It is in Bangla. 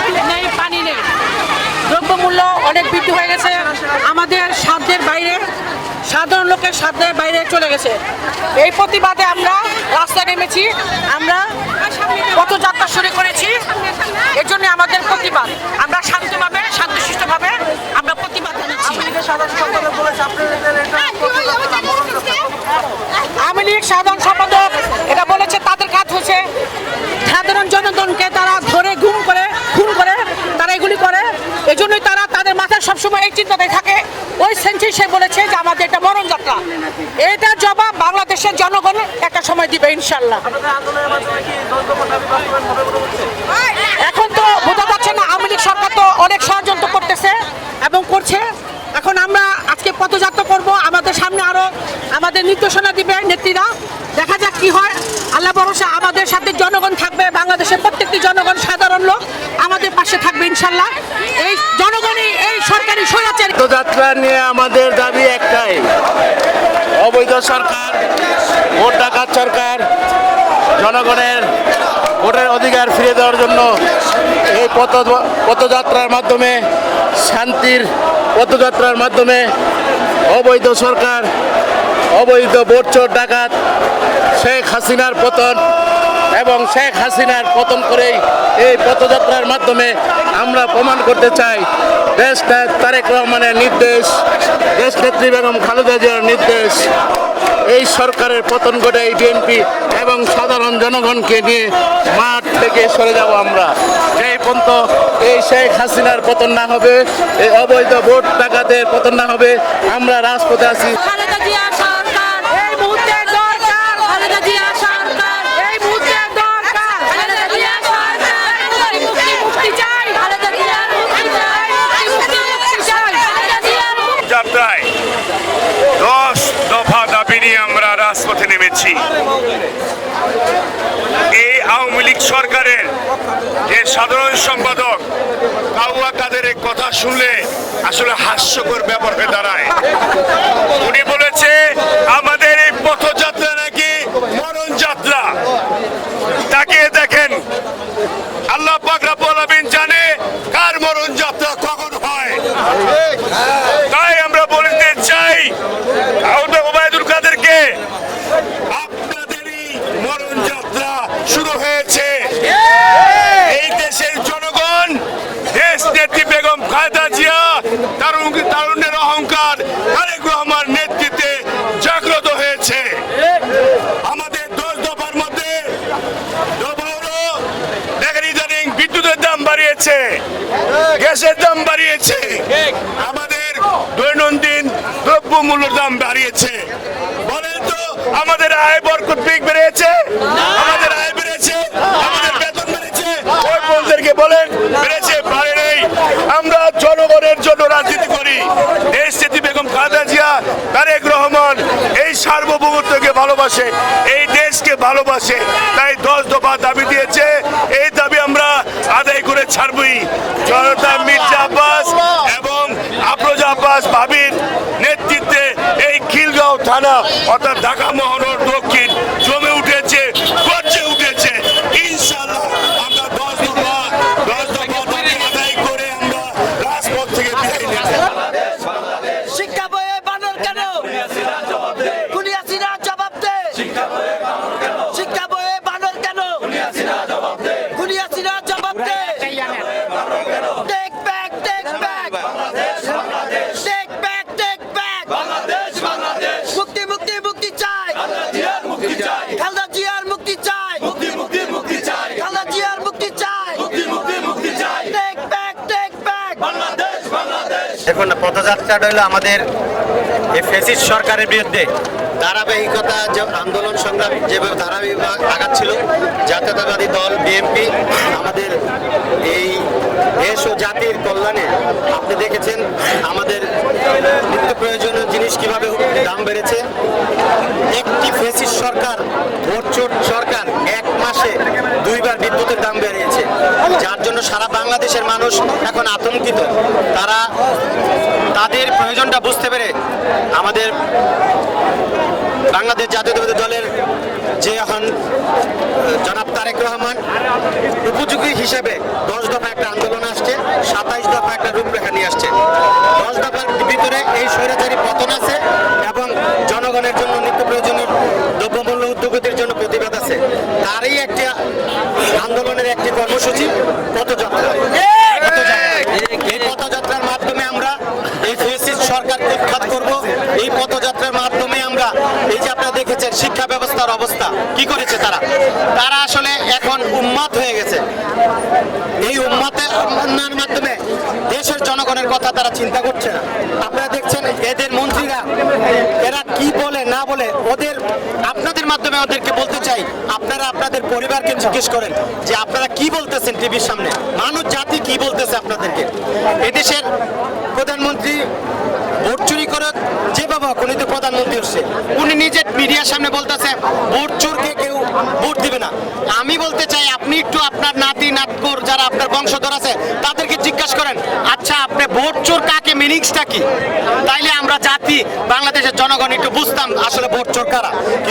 বিদ্যুৎ নেই, পানি নেই, দ্রব্যমূল্য অনেক বৃদ্ধি হয়ে গেছে, আমাদের সাধ্যের বাইরে, সাধারণ লোকের সাধ্যের বাইরে চলে গেছে। এই প্রতিবাদে আমরা রাস্তায় নেমেছি, আমরা পথযাত্রা শুরু করেছি। এর জন্য আমাদের প্রতিবাদ, আমরা শান্তভাবে শান্তশিষ্টভাবে আমরা প্রতিবাদ জানাচ্ছি। আওয়ামী লীগ সাধারণ সম্পাদক এটা বলেছে তাদের কাজ হচ্ছে সাধারণ জনগণকে তারা ধরে খুন করে তারা এগুলি করে। এই জন্যই তারা তাদের মাথায় সবসময় এই চিন্তাটাই থাকে। ওই সেন্সি সে বলেছে যে আমাদের এটা মরণ যাত্রা, এটার জবাব বাংলাদেশের জনগণ একটা সময় দিবে ইনশাল্লাহ। এখন তো বোঝা যাচ্ছে না, আওয়ামী লীগ সরকার তো অনেক ষড়যন্ত্র করতেছে এবং করছে। এখন আমরা আজকে পথযাত্রা করব, আমাদের সামনে আরো আমাদের নির্দেশনা দিবে নেত্রীরা, দেখা যাক কি হয়। আল্লাহ ভরসা, আমাদের সাথে জনগণ থাকবে, বাংলাদেশের প্রত্যেকটি জনগণ সাধারণ লোক আমাদের পাশে থাকবে ইনশাল্লাহ। এই জনগণই এই সরকারি স্বৈরাচারী পথযাত্রা নিয়ে আমাদের দাবি একটাই, অবৈধ সরকার, ভোট ডাকাত সরকার, জনগণের ভোটের অধিকার ফিরে দেওয়ার জন্য এই পথযাত্রার মাধ্যমে, শান্তির পথযাত্রার মাধ্যমে অবৈধ সরকার, অবৈধ ভোট চোর ডাকাত শেখ হাসিনার পতন এবং শেখ হাসিনার পতন করেই এই পথযাত্রার মাধ্যমে আমরা প্রমাণ করতে চাই দেশ তারেক রহমানের নির্দেশ, দেশ নেত্রী বেগম খালেদা জিয়ার নির্দেশ, এই সরকারের পতন ঘটে এই বিএনপি এবং সাধারণ জনগণকে নিয়ে মাঠ থেকে সরে যাব আমরা। যেই পর্যন্ত এই শেখ হাসিনার পতন না হবে, এই অবৈধ ভোট ডাকাতের পতন না হবে, আমরা রাজপথে আছি। খালেদা জিয়া সরকার এই মুহূর্তে দরকার, খালেদা জিয়া সরকার এই মুহূর্তে দরকার, খালেদা জিয়া সরকার মুক্তি চাই, খালেদা জিয়া মুক্তি চাই, মুক্তি চাই, খালেদা জিয়া যাত্রায় 10 দফা দাবি নিয়ে আমরা রাজপথে নেমেছি। এই আওয়ামী লীগ সরকারের যে সাধারণ সম্পাদক কাউয়া কাদেরের কথা শুনলে আসলে হাস্যকর ব্যাপার হয়ে দাঁড়ায়। উনি বলেছে আমাদের এই পথযাত্রা নাকি মরণ যাত্রা। তাকে দেখেন, আল্লাহ পাক রব্বুল আলামিন জানে কার মরণ যাত্রা কখন হয়। তাই আমরা বলতে চাই ওবায়দুল কাদেরকে, আপনাদেরই মরণ যাত্রা শুরু হয়েছে। এই দেশের জনগণ, দেশ নেত্রী বেগম খালেদা জিয়া, তারুণ্যের অহংকার তারেক রহমান নেতৃত্বে জাগ্রত হয়েছে। আমাদের 10 দফার মধ্যে দফা হলো, দেখেন ইদানিং বিদ্যুতের দাম বাড়িয়েছে, গ্যাসের দাম বাড়িয়েছে, আমাদের দৈনন্দিন দ্রব্যমূল্যের দাম বাড়িয়েছে। বলেন তো আমাদের আয় বরকত বেড়েছে? আমাদের আয় বেড়েছে? আমাদের বেতন বেড়েছে? ওই বোনদেরকে বলেন বেড়েছে? বাড়ে নেই। আমরা জনগণের জন্য রাজনীতি করি। দেশ নেত্রী বেগম খালেদা জিয়া, তারেক রহমান এই সার্বভৌমত্বকে ভালোবাসে, এই দেশকে ভালোবাসে, তাই 10 দফা দাবি দিয়েছে। এই দাবি আমরা আদায় করে ছাড়বই। জনতা মির্জা আব্বাস এবং আফরোজা আব্বাস ভাবির নেতৃত্বে এই খিলগাঁও থানা অর্থাৎ ঢাকা মহানগর দক্ষিণ জমে উঠেছে, গর্জে উঠেছে। ইনশাআল্লাহ আমরা 10 দফা দাবি আদায় করে আমরা রাজপথ থেকে বিদায় নেব। শিক্ষা বইয়ে বানর কেন? খুনি হাসিনা জবাব দে। শিক্ষা বইয়ে বানর কেন? খুনি হাসিনা জবাব দে। Take back, take back. Take back, take back. মুক্তি মুক্তি মুক্তি চাই, খালেদা জিয়ার মুক্তি চাই, খালেদা জিয়ার মুক্তি চাই। Take back, take back. এখন পথযাত্রাটা হলো আমাদের এই ফ্যাসিস্ট সরকারের বিরুদ্ধে ধারাবাহিকতা, যে আন্দোলন সংগ্রাম যেভাবে ধারাবাহিক আগাচ্ছিল জাতীয়তাবাদী দল বিএনপি আমাদের এই দেশ ও জাতির কল্যাণে। আপনি দেখেছেন আমাদের নিত্য প্রয়োজনীয় জিনিস কিভাবে দাম বেড়েছে। একটি ফ্যাসিস্ট সরকার, ভোট চোর সরকার 1 মাসে 2 বার বিদ্যুতের দাম বেড়েছে, যার জন্য সারা বাংলাদেশের মানুষ এখন আতঙ্কিত। তারা তাদের প্রয়োজনটা বুঝতে পেরে আমাদের বাংলাদেশ জাতীয়তাবাদী দলের যে এখন জনাব তারেক রহমান উপযোগী হিসেবে 10 দফা একটা আন্দোলন বেতন আছে এবং জনগণের জন্য নিত্য প্রয়োজনীয় দ্রব্যমূল্য উদ্যোগীদের জন্য প্রতিবাদ আছে। তারই একটি আন্দোলনের একটি কর্মসূচি পথযাত্রা। এই পথযাত্রার মাধ্যমে আমরা এই ফ্যাসিস্ট সরকারকে উৎখাত করব। এই পথযাত্রার মাধ্যমে আমরা এই যে আপনারা দেখেছেন শিক্ষা ব্যবস্থার অবস্থা কি করেছে তারা আসলে এখন উন্মাদ হয়ে গেছে। এই উন্মাদের মাধ্যমে দেশের জনগণের কথা তারা চিন্তা করছে না। আপনারা দেখছেন এদের মন্ত্রীরা এরা কি বলে না বলে, আপনাদের মাধ্যমে ওদেরকে বলতে চাই, আপনারা আপনাদের পরিবারকে জিজ্ঞেস করেন যে আপনারা কি বলতেছেন টিভির সামনে, মানুষ জাতি কি বলতেছে আপনাদেরকে। এদেশের প্রধানমন্ত্রী ভোট চুরি করে যে বাবা উনি তো প্রধানমন্ত্রী হচ্ছে, উনি নিজে মিডিয়ার সামনে বলতেছে ভোট চোরকে কেউ ভোট দিবে না। আমি বলতে চাই আপনি একটু আপনার নাতি নাতকুর যারা আপনার বংশধর আছে তাদেরকে জিজ্ঞাসা করেন, আচ্ছা আপনি ভোট চোর কাকে, মিনিংসটা কি? তাইলে আমরা জাতি বাংলাদেশের জনগণ একটু বুঝতাম আসলে ভোট চোর কারা।